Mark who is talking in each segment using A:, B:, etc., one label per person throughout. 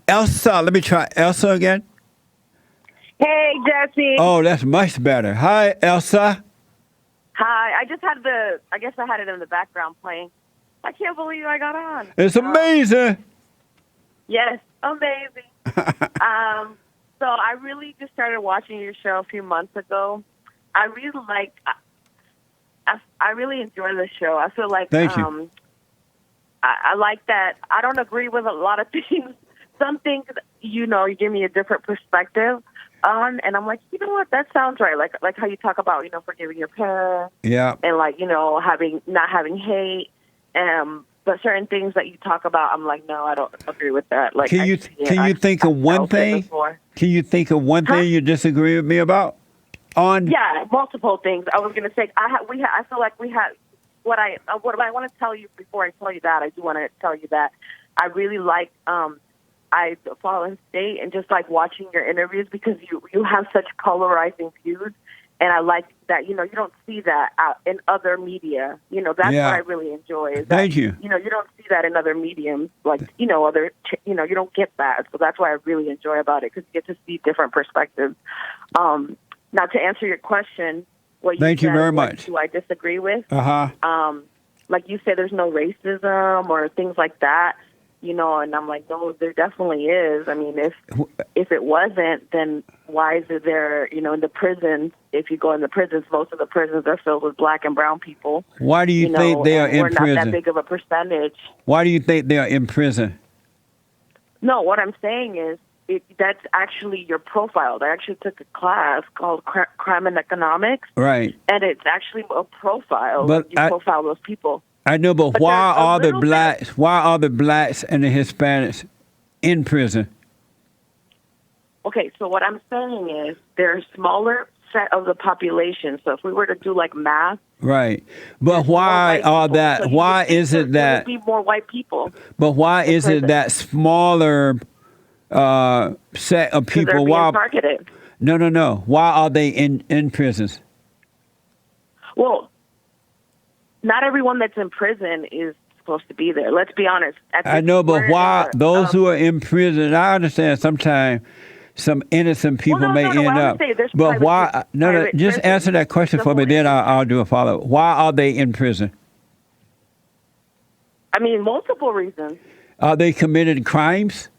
A: Elsa. Let me try Elsa again.
B: Hey, Jesse.
A: Oh, that's much better. Hi, Elsa.
B: Hi. I guess I had it in the background playing. I can't believe I got on.
A: It's amazing.
B: Yes, amazing. So I really just started watching your show a few months ago. I really like. I really enjoy the show. I feel like.
A: Thank you.
B: I like that. I don't agree with a lot of things. Some things, you give me a different perspective on, and I'm like, you know what, that sounds right. Like how you talk about, forgiving your parents.
A: Yeah.
B: And not having hate. But certain things that you talk about, I'm like, no, I don't agree with that. Like,
A: Can you think of one thing? Can you think of one thing you disagree with me about?
B: Yeah, multiple things. I was gonna say I feel like we had what I want to tell you before I tell you that. I do want to tell you that I really like I follow in state and just like watching your interviews because you have such polarizing views, and I like that you don't see that out in other media. That's what I really enjoy. Is
A: Thank you.
B: You don't see that in other mediums, like you don't get that. So that's what I really enjoy about it because you get to see different perspectives. Now to answer your question, what you
A: Thank you
B: said,
A: very
B: what
A: much.
B: do I disagree with?
A: Uh-huh.
B: Like you said, there's no racism or things like that. And I'm like, no, there definitely is. I mean, if it wasn't, then why is it there, in the prisons? If you go in the prisons, most of the prisons are filled with black and brown people.
A: Why do you think they are in
B: we're
A: prison?
B: We're not that big of a percentage.
A: Why do you think they are in prison?
B: No, what I'm saying is that's actually your profile. I actually took a class called Crime and Economics.
A: Right.
B: And it's actually a profile.
A: But
B: you profile those people.
A: I know, but why are the blacks and the Hispanics in prison?
B: Okay, so what I'm saying is they're a smaller set of the population. So if we were to do like math,
A: right? But why are that? So why is it that
B: there would be more white people?
A: But why is it that smaller set of people?
B: They're being targeted.
A: No. Why are they in prisons?
B: Well, not everyone that's in prison is supposed to be there. Let's be honest.
A: I know, but why those who are in prison? I understand sometimes some innocent people may end up. But why? No. Just answer that question for me. Then I'll do a follow up. Why are they in prison?
B: I mean, multiple reasons.
A: Are they committed crimes?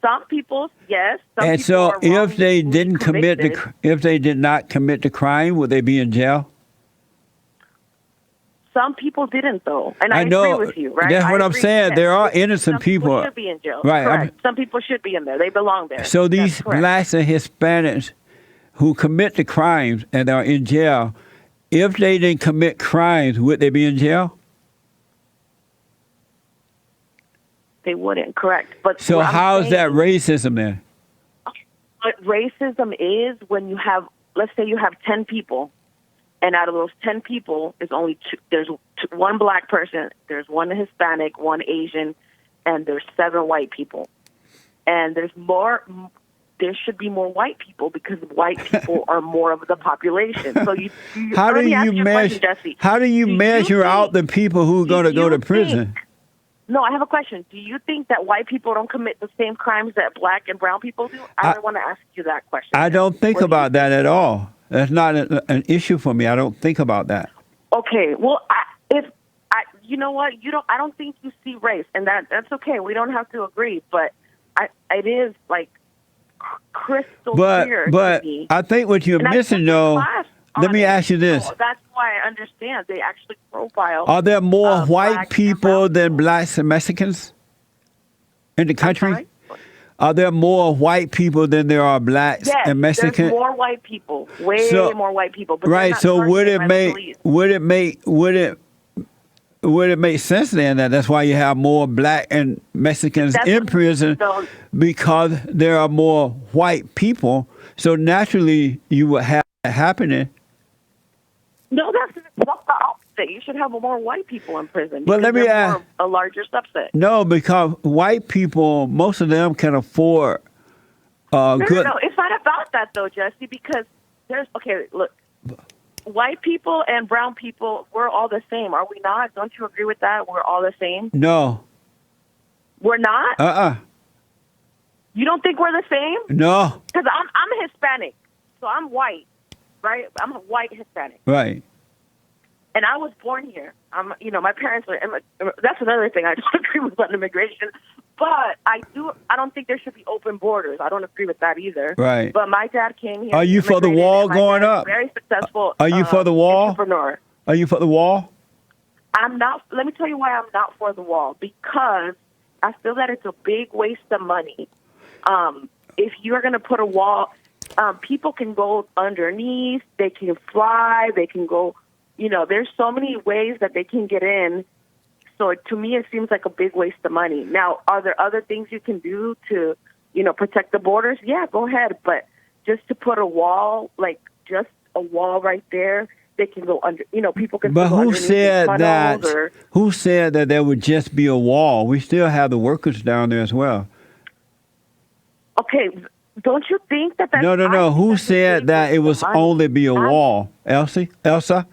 B: Some people, yes.
A: And so, if they did not commit the crime, would they be in jail?
B: Some people didn't, though, and I agree with you. Right?
A: That's what I'm saying. There are innocent people.
B: Some people should be in jail.
A: Right.
B: Correct. Some people should be in there. They belong there.
A: So these blacks and Hispanics who commit the crimes and are in jail, if they didn't commit crimes, would they be in jail?
B: They wouldn't. Correct. But
A: so how is that racism then?
B: What racism is when you have, let's say you have 10 people. And out of those 10 people, there's one black person, there's one Hispanic, one Asian, and there's 7 white people. And there should be more white people because white people are more of the population. So
A: how do you measure out the people who are going to go to prison?
B: No, I have a question. Do you think that white people don't commit the same crimes that black and brown people do? I want to ask you that question.
A: I don't think about that at all. That's not an issue for me. I don't think about that.
B: Okay. Well, you know what? I don't think you see race, and that's okay. We don't have to agree, but it is like crystal clear
A: to me. I think what you're missing, though. Let me ask you this.
B: So that's why I understand they actually profile.
A: Are there more white people than blacks and Mexicans in the country? Are there more white people than there are blacks and Mexicans?
B: There's more white people, way more white people. But
A: right. So would it make sense then that that's why you have more black and Mexicans in prison because there are more white people? So naturally, you would have that happening.
B: No, that's the opposite. You should have more white people in prison.
A: But let me ask
B: a larger subset.
A: No, because white people, most of them can afford
B: No, it's not about that though, Jesse. Because look, white people and brown people, we're all the same, are we not? Don't you agree with that? We're all the same.
A: No,
B: we're not. You don't think we're the same?
A: No.
B: Because I'm Hispanic, so I'm white, right? I'm a white Hispanic.
A: Right.
B: And I was born here. My parents are. That's another thing I don't agree with on immigration. But I don't think there should be open borders. I don't agree with that either.
A: Right.
B: But my dad came here.
A: Are you for the wall going up?
B: Very successful.
A: Are you for the wall?
B: Entrepreneur.
A: Are you for the wall?
B: I'm not. Let me tell you why I'm not for the wall. Because I feel that it's a big waste of money. If you're going to put a wall, people can go underneath. They can fly. They can go. There's so many ways that they can get in. So to me, it seems like a big waste of money. Now, are there other things you can do to, protect the borders? Yeah, go ahead. But just to put a wall, like just a wall right there, they can go under. People can.
A: But
B: go
A: who said that?
B: Or,
A: who said that there would just be a wall? We still have the workers down there as well.
B: Okay. Don't you think that?
A: No. Who said that it was only be a wall? Elsa?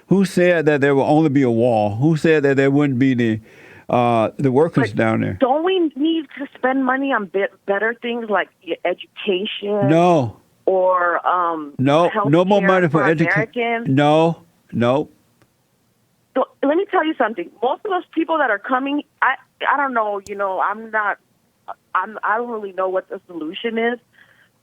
A: Who said that there will only be a wall? Who said that there wouldn't be the workers down there?
B: Don't we need to spend money on better things like education?
A: No.
B: Or
A: no more money for education. No.
B: So, let me tell you something. Most of those people that are coming, I don't know. I don't really know what the solution is.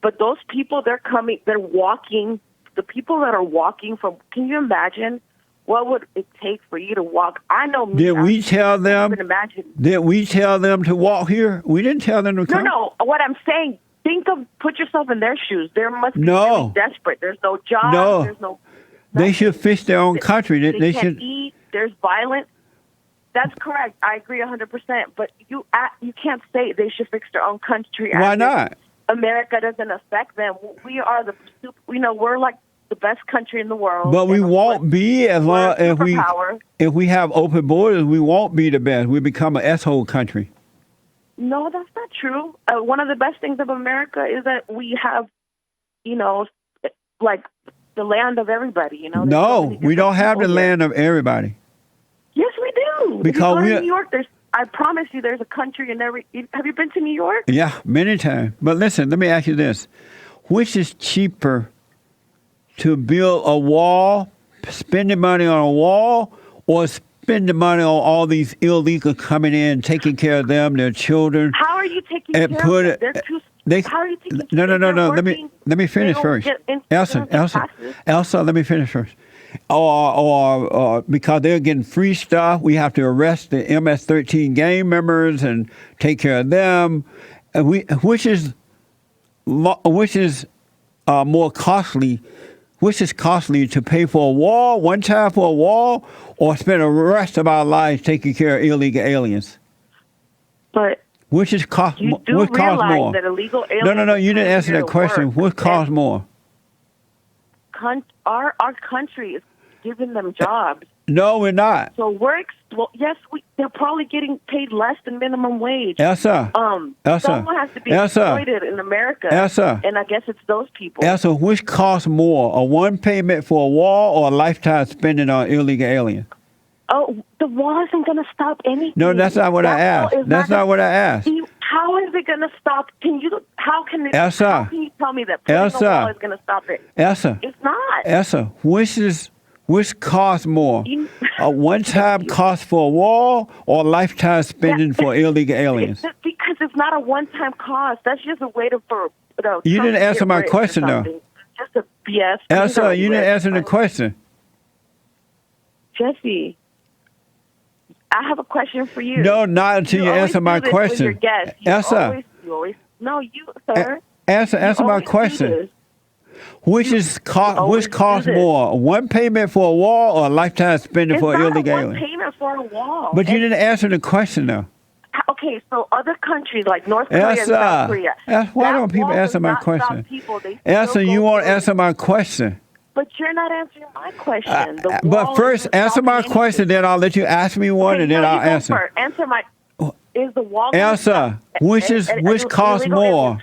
B: But those people, they're coming. They're walking. The people that are walking from. Can you imagine? What would it take for you to walk? I know me.
A: Did we tell them?
B: I can imagine.
A: Did we tell them to walk here? We didn't tell them to come.
B: No. What I'm saying, put yourself in their shoes. There must be really desperate. There's no job.
A: No.
B: There's no.
A: They should fix their own country.
B: They
A: should
B: can't eat. There's violence. That's correct. I agree 100%. But you can't say they should fix their own country.
A: Why not?
B: America doesn't affect them. We are we're like the best country in the world.
A: But we won't be as long if we have open borders. We won't be the best. We become an S-hole country.
B: No, that's not true. One of the best things of America is that we have, like the land of everybody.
A: No, we don't have the land of everybody.
B: Yes, we do.
A: Because
B: if you go to New York, I promise you, there's a country in every. Have you been to New York?
A: Yeah, many times. But listen, let me ask you this: which is cheaper, to build a wall, spending money on a wall, or spending money on all these illegals coming in, taking care of them, their children?
B: How are you taking care of them? They're too. How are you taking care of them?
A: No. Let me finish first. Elsa, let me finish first. Or because they're getting free stuff, we have to arrest the MS-13 gang members and take care of them. Which is more costly? Which is costly, to pay for a wall, one time for a wall, or spend the rest of our lives taking care of illegal aliens?
B: But
A: which costs more?
B: That illegal aliens.
A: No. You didn't answer that question. What costs more?
B: Our country is giving them jobs.
A: No, we're not.
B: So they're probably getting paid less than minimum wage.
A: Elsa.
B: Someone has to be exploited in America. And I guess it's those people.
A: Elsa, which costs more, a one payment for a wall or a lifetime spending on illegal aliens?
B: Oh, the wall isn't going to stop anything.
A: No, that's not what I asked. That's not what I asked.
B: How is it going to stop? How can you tell me that putting a wall is going to stop it?
A: Elsa.
B: It's not.
A: Elsa, which costs more? A one-time cost for a wall or a lifetime spending for illegal aliens?
B: Because it's not a one-time cost. That's just a way for.
A: You didn't answer my question, though.
B: Just a BS.
A: Elsa, you didn't answer the question.
B: Jesse, I have a question for you.
A: No, not until you answer my question. Elsa.
B: Sir.
A: Answer my question. Which costs more, one payment for a wall or a lifetime spending for illegal aliens?
B: One payment for a wall.
A: But you didn't answer the question, though.
B: Okay, so other countries like North Korea and South Korea.
A: Why don't people answer my question? Elsa, you won't answer my question.
B: But you're not answering my question.
A: But first, answer my question, then I'll let you ask me one, and then I'll answer.
B: Answer my. Is the wall?
A: Elsa, which costs more?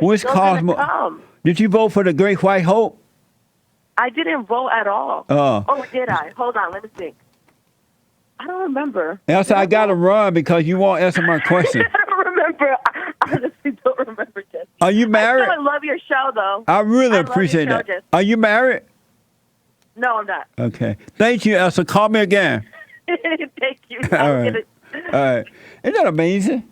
A: Which costs more? Did you vote for the Great White Hope?
B: I didn't vote at all. Oh, did I? Hold on, let me think. I don't remember.
A: Elsa, I got to run because you won't answer my question.
B: I don't remember. I honestly don't remember.
A: Are you married?
B: I love your show, though.
A: I really appreciate that. Are you married?
B: No, I'm not.
A: Okay. Thank you, Elsa. Call me again.
B: Thank you.
A: All right. All right. Isn't that amazing?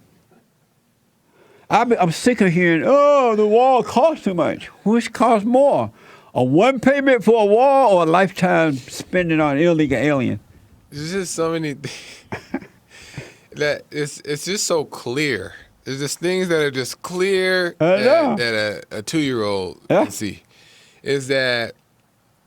A: I'm sick of hearing, oh, the wall costs too much. Which costs more? A one payment for a wall or a lifetime spending on illegal aliens?
C: There's just so many that it's just so clear. There's just things that are just clear that a 2-year-old can see. Is that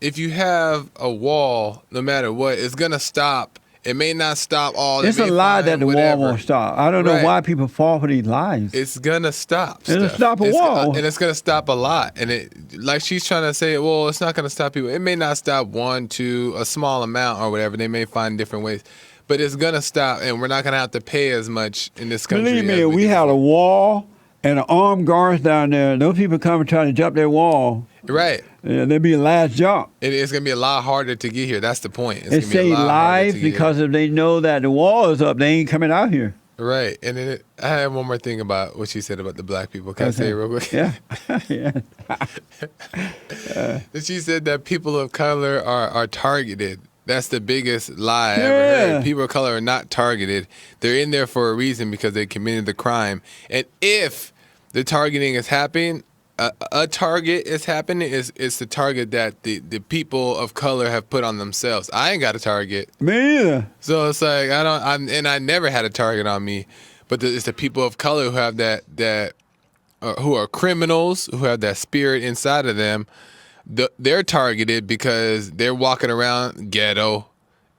C: if you have a wall, no matter what, it's gonna stop. It may not stop all.
A: It's a lie that the wall won't stop. I don't know why people fall for these lies.
C: It's gonna stop.
A: It'll stop a wall,
C: and it's gonna stop a lot. And it, like she's trying to say, well, it's not gonna stop people. It may not stop 1, 2, a small amount or whatever. They may find different ways, but it's gonna stop, and we're not gonna have to pay as much in this country.
A: Believe me, we had a wall and armed guards down there. Those people come and try to jump that wall.
C: Right.
A: Yeah, there'll be a last jump.
C: It's going to be a lot harder to get here. That's the point.
A: It saves lives because if they know that the wall is up, they ain't coming out here.
C: Right. And then I have one more thing about what she said about the black people. Can I say it real quick?
A: Yeah. Yeah.
C: She said that people of color are targeted. That's the biggest lie I ever heard. People of color are not targeted. They're in there for a reason because they committed the crime. And if the targeting is happening, a target is happening is the target that the people of color have put on themselves. I ain't got a target.
A: Me either.
C: So it's like I never had a target on me, but it's the people of color who have that who are criminals, who have that spirit inside of them. They're targeted because they're walking around ghetto,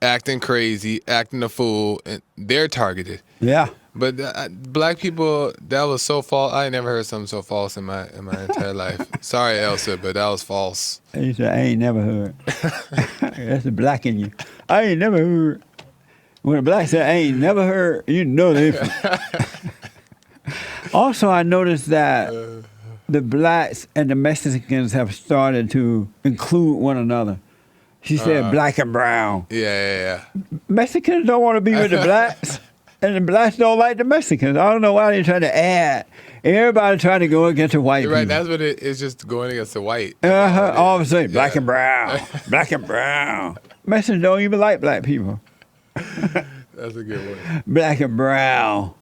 C: acting crazy, acting a fool, and they're targeted.
A: Yeah.
C: But black people, that was so false. I ain't never heard something so false in my entire life. Sorry, Elsa, but that was false.
A: He said, I ain't never heard. That's the black in you. I ain't never heard. When a black said, I ain't never heard, you know they. Also, I noticed that the blacks and the Mexicans have started to include one another. She said black and brown.
C: Yeah.
A: Mexicans don't want to be with the blacks. And the blacks don't like the Mexicans. I don't know why they're trying to add. Everybody trying to go against the white people.
C: Right, that's what it is, just going against the white.
A: All of a sudden, black and brown. Black and brown. Mexicans don't even like black people.
C: That's a good one.
A: Black and brown.